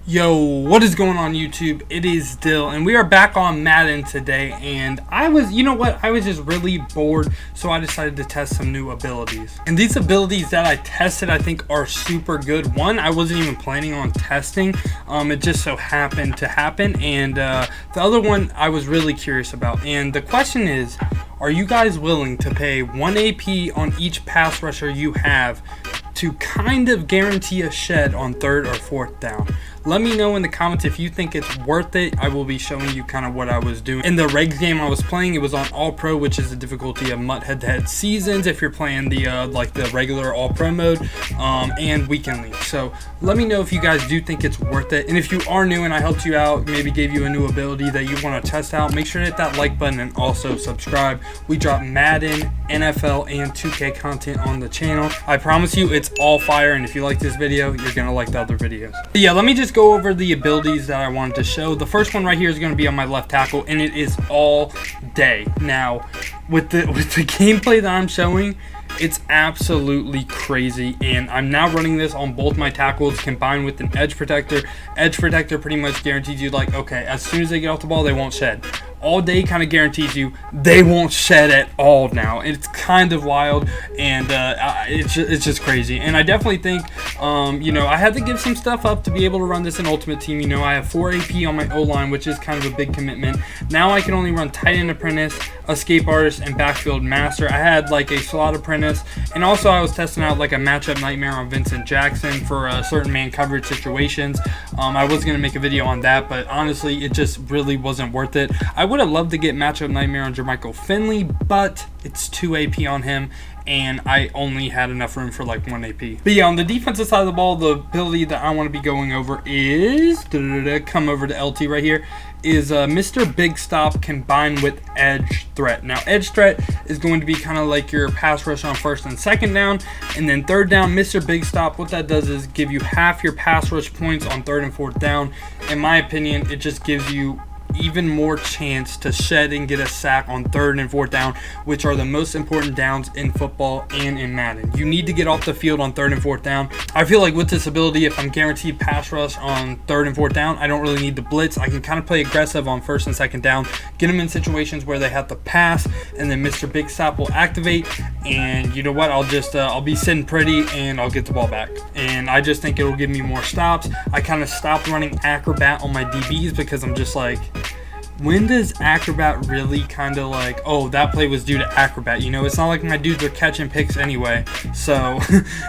Yo, what is going on YouTube? It is Dill, and we are back on Madden today, and I was just really bored, so I decided to test some new abilities. And these abilities that I tested, I think are super good. One, I wasn't even planning on testing, it just so happened to happen, and the other one I was really curious about. And the question is, are you guys willing to pay 1 AP on each pass rusher you have to kind of guarantee a shed on 3rd or 4th down? Let me know in the comments if you think it's worth it. I will be showing you kind of what I was doing. In the regs game I was playing, it was on All Pro, which is the difficulty of MUT head-to-head seasons if you're playing the like the regular All Pro mode, and weekend league. So let me know if you guys do think it's worth it. And if you are new and I helped you out, maybe gave you a new ability that you want to test out, make sure to hit that like button and also subscribe. We drop Madden, NFL, and 2K content on the channel. I promise you it's all fire, and if you like this video, you're gonna like the other videos. But yeah, let me just go over the abilities that I wanted to show. The first one right here is going to be on my left tackle, and it is all day. Now with the gameplay that I'm showing, it's absolutely crazy, and I'm now running this on both my tackles combined with an edge protector. Edge protector pretty much guarantees you, like, okay, as soon as they get off the ball, they won't shed. All day kind of guarantees you they won't shed at all now. It's kind of wild, and it's just crazy. And I definitely think, you know, I had to give some stuff up to be able to run this in Ultimate Team. You know, I have 4 AP on my O-line, which is kind of a big commitment. Now I can only run tight end apprentice, escape artist, and backfield master. I had like a slot apprentice, and also I was testing out like a matchup nightmare on Vincent Jackson for certain man coverage situations. I was going to make a video on that, but honestly, it just really wasn't worth it. I would have loved to get matchup nightmare on Jermichael Finley, but it's 2 AP on him, and I only had enough room for like 1 AP. But yeah, on the defensive side of the ball, the ability that I want to be going over is come over to LT right here, is Mr. Big Stop combined with Edge Threat. Now, Edge Threat is going to be kind of like your pass rush on 1st and 2nd down, and then 3rd down, Mr. Big Stop, what that does is give you half your pass rush points on 3rd and 4th down. In my opinion, it just gives you even more chance to shed and get a sack on 3rd and 4th down, which are the most important downs in football and in Madden. You need to get off the field on 3rd and 4th down. I feel like with this ability, if I'm guaranteed pass rush on 3rd and 4th down, I don't really need to blitz. I can kind of play aggressive on 1st and 2nd down, get them in situations where they have to pass, and then Mr. Big Stop will activate, and you know what, I'll be sitting pretty and I'll get the ball back. And I just think it'll give me more stops. I kind of stopped running Acrobat on my DBs because I'm just like, when does Acrobat really kind of like, oh, that play was due to Acrobat? You know, it's not like my dudes are catching picks anyway. So,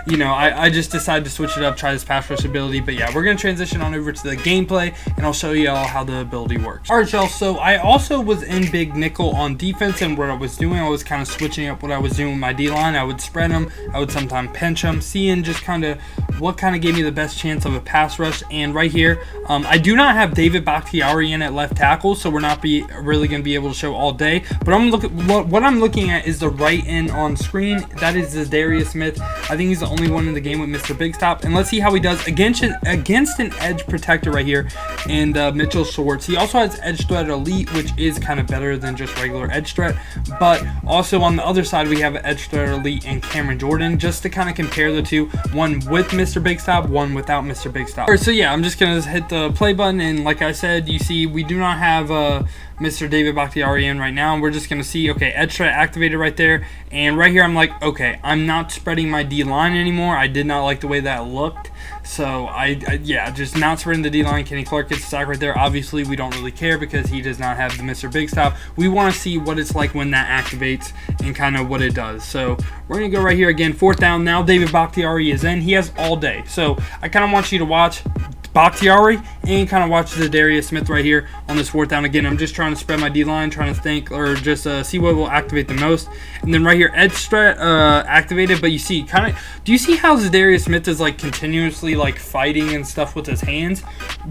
you know, I just decided to switch it up, try this pass rush ability. But yeah, we're going to transition on over to the gameplay, and I'll show you all how the ability works. All right, y'all, so I also was in big nickel on defense, and what I was doing, I was kind of switching up what I was doing with my D-line. I would spread them, I would sometimes pinch them, seeing just kind of what kind of gave me the best chance of a pass rush. And right here, I do not have David Bakhtiari in at left tackle, so we're not really going to be able to show all day, but what I'm looking at is the right end on screen. That is the Darius Smith. I think he's the only one in the game with Mr. Big Stop, and let's see how he does against an edge protector right here, and Mitchell Schwartz. He also has Edge Threat Elite, which is kind of better than just regular Edge Threat, but also on the other side we have Edge Threat Elite and Cameron Jordan, just to kind of compare the two, one with Mr. Big Stop, one without Mr. Big Stop. All right, so yeah, I'm just going to hit the play button, and like I said, you see we do not have Mr. David Bakhtiari in right now, and we're just going to see, okay, Edge Threat activated right there, and right here I'm like, okay, I'm not spreading my D-line anymore. I did not like the way that looked, so yeah, just not spreading the D-line. Kenny Clark gets a sack right there. Obviously, we don't really care because he does not have the Mr. Big Stop. We want to see what it's like when that activates and kind of what it does. So we're going to go right here again, 4th down. Now David Bakhtiari is in. He has all day, so I kind of want you to watch Bakhtiari and kind of watch the Darius Smith right here on this 4th down. Again, I'm just trying to spread my D-line, trying to think, or just see what will activate the most. And then right here, Edge Threat activated, but you see, do you see how Darius Smith is like continuously like fighting and stuff with his hands?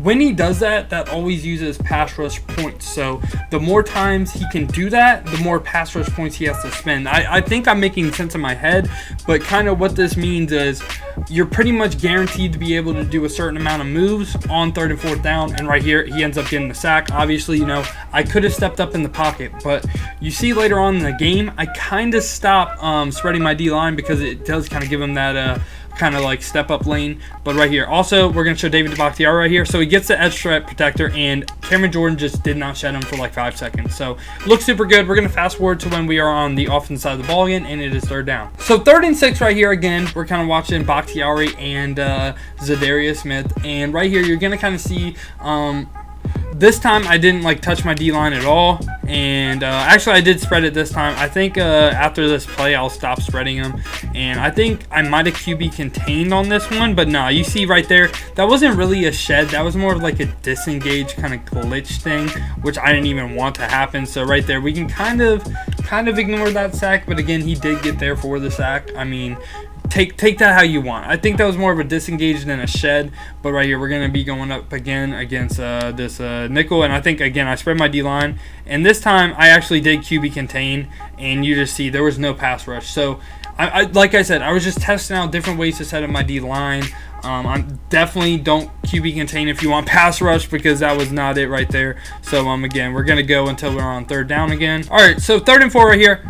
When he does that, that always uses pass rush points. So the more times he can do that, the more pass rush points he has to spend. I think I'm making sense in my head, but kind of what this means is you're pretty much guaranteed to be able to do a certain amount of moves on 3rd and 4th down, and right here he ends up getting the sack. Obviously, you know, I could have stepped up in the pocket, but you see later on in the game I kind of stop spreading my D-line because it does kind of give him that kind of like step up lane. But right here, also we're gonna show David Bakhtiari right here. So he gets the edge threat protector, and Cameron Jordan just did not shed him for like 5 seconds. So looks super good. We're gonna fast forward to when we are on the offense side of the ball again, and it is 3rd down. So 3rd and 6 right here again. We're kind of watching Bakhtiari and Zadarius Smith, and right here you're gonna kind of see. This time I didn't like touch my D-line at all, and actually I did spread it this time. I think after this play I'll stop spreading them, and I think I might have QB contained on this one, but no, you see right there, that wasn't really a shed. That was more of like a disengage kind of glitch thing, which I didn't even want to happen. So right there we can kind of ignore that sack, but again, he did get there for the sack. I mean, Take that how you want. I think that was more of a disengage than a shed. But right here, we're going to be going up again against this nickel. And I think, again, I spread my D-line. And this time, I actually did QB contain. And you just see there was no pass rush. So, like I said, I was just testing out different ways to set up my D-line. I definitely don't QB contain if you want pass rush, because that was not it right there. So again, we're gonna go until we're on 3rd down again. All right, so 3rd and 4 right here.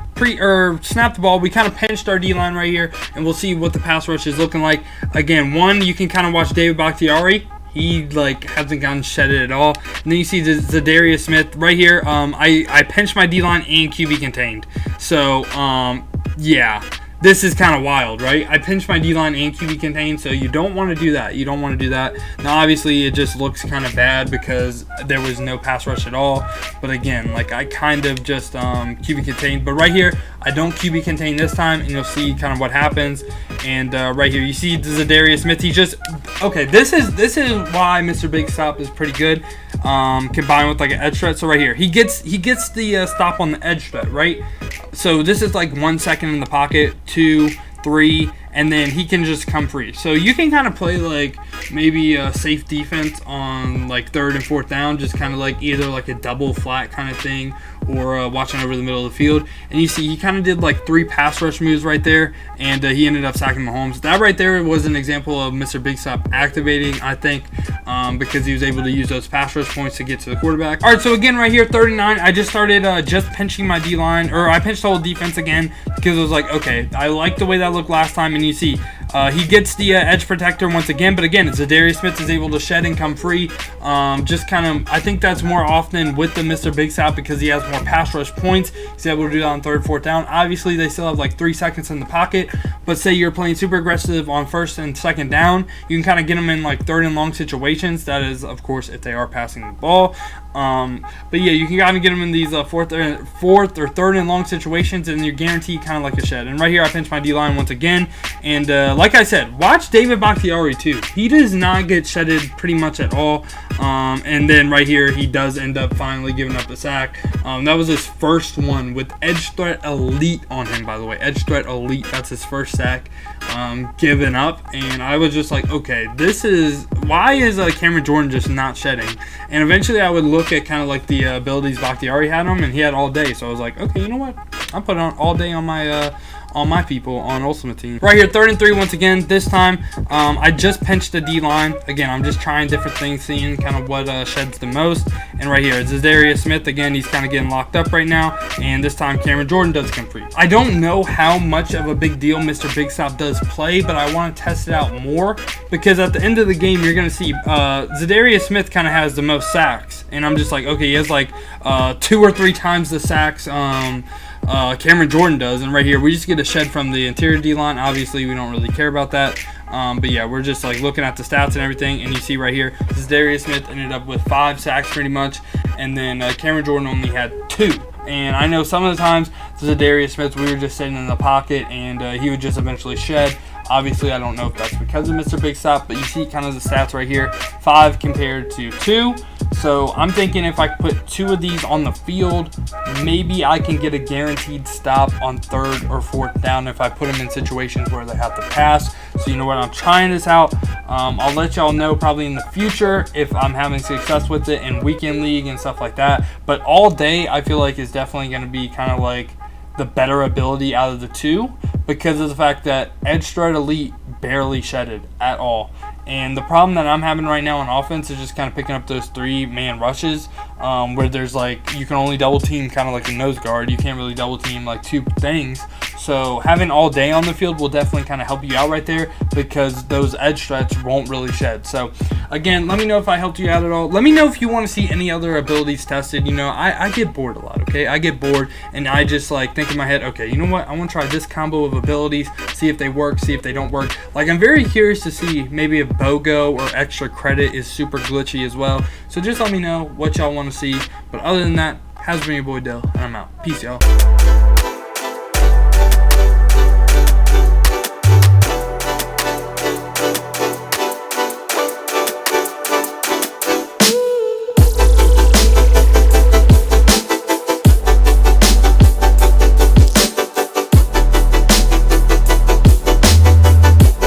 Snap the ball. We kind of pinched our D-line right here, and we'll see what the pass rush is looking like. Again, you can kind of watch David Bakhtiari. He like hasn't gotten shedded at all. And then you see Zadarius Smith right here. I pinched my D-line and QB contained. So yeah. This is kind of wild, right? I pinched my D-line and QB contained, so you don't want to do that. You don't want to do that. Now, obviously, it just looks kind of bad because there was no pass rush at all. But again, like I kind of just QB contained. But right here, I don't QB contain this time, and you'll see kind of what happens. And right here, you see Zadarius Smith. He just This is why Mr. Big Stop is pretty good. Combined with like an edge threat. So right here, he gets the stop on the edge threat, right? So this is like 1 second in the pocket, 2, 3, and then he can just come free. So you can kind of play like maybe a safe defense on like 3rd and 4th down, just kind of like either like a double flat kind of thing, or watching over the middle of the field. And you see he kind of did like 3 pass rush moves right there, and he ended up sacking Mahomes. That right there was an example of Mr. Big Stop activating, I think, because he was able to use those pass rush points to get to the quarterback. All right, so again right here, 3rd and 9, I just started just pinching my D-line, or I pinched the whole defense again, because it was like, okay, I like the way that looked last time. And you see he gets the edge protector once again, but again, Zadarius Smith is able to shed and come free. Just kind of, I think that's more often with the Mr. Big Stop, because he has more pass rush points. He's able to do that on 3rd, 4th down. Obviously, they still have like 3 seconds in the pocket, but say you're playing super aggressive on 1st and 2nd down, you can kind of get them in like 3rd and long situations. That is, of course, if they are passing the ball. But yeah, you can kind of get them in these 4th or 3rd and long situations, and you're guaranteed kind of like a shed. And right here, I pinch my D-line once again. And like I said, watch David Bakhtiari too. He does not get shedded pretty much at all. And then right here, he does end up finally giving up the sack. That was his first one with Edge Threat Elite on him, by the way. Edge Threat Elite, that's his first sack given up. And I was just like, okay, why is Cameron Jordan just not shedding? And eventually I would look at kind of like the abilities Bakhtiari had him, and he had all day. So I was like, okay, you know what? I'll put it on all day on my people on Ultimate Team. Right here, 3rd and 3 once again. This time, I just pinched the D-line. Again, I'm just trying different things, seeing kind of what sheds the most. And right here, Zadarius Smith. Again, he's kind of getting locked up right now. And this time, Cameron Jordan does come free. I don't know how much of a big deal Mr. Big Stop does play, but I want to test it out more, because at the end of the game, you're going to see Zadarius Smith kind of has the most sacks. And I'm just like, okay, he has like 2 or 3 times the sacks Cameron Jordan does. And right here, we just get a shed from the interior D-line. Obviously, we don't really care about that. But yeah, we're just like looking at the stats and everything, and you see right here, Zadarius Smith ended up with 5 sacks pretty much, and then Cameron Jordan only had 2. And I know some of the times Zadarius Smith, we were just sitting in the pocket, and he would just eventually shed. Obviously, I don't know if that's because of Mr. Big Stop, but you see kind of the stats right here, 5 compared to 2. So I'm thinking if I put 2 of these on the field, maybe I can get a guaranteed stop on 3rd or 4th down if I put them in situations where they have to pass. So you know what, I'm trying this out. I'll let y'all know probably in the future if I'm having success with it in weekend league and stuff like that. But all day, I feel like is definitely going to be kind of like the better ability out of the 2, because of the fact that Edge Threat Elite barely shedded at all. And the problem that I'm having right now on offense is just kind of picking up those 3-man rushes, where there's like, you can only double team kind of like a nose guard. You can't really double team like 2 things. So having all day on the field will definitely kind of help you out right there, because those edge threats won't really shed. So again, let me know if I helped you out at all. Let me know if you want to see any other abilities tested. You know, I get bored a lot, okay? I get bored and I just like think in my head, okay, you know what? I want to try this combo of abilities, see if they work, see if they don't work. Like, I'm very curious to see maybe if BOGO or extra credit is super glitchy as well. So just let me know what y'all want to see. But other than that, has been your boy Dill, and I'm out. Peace, y'all.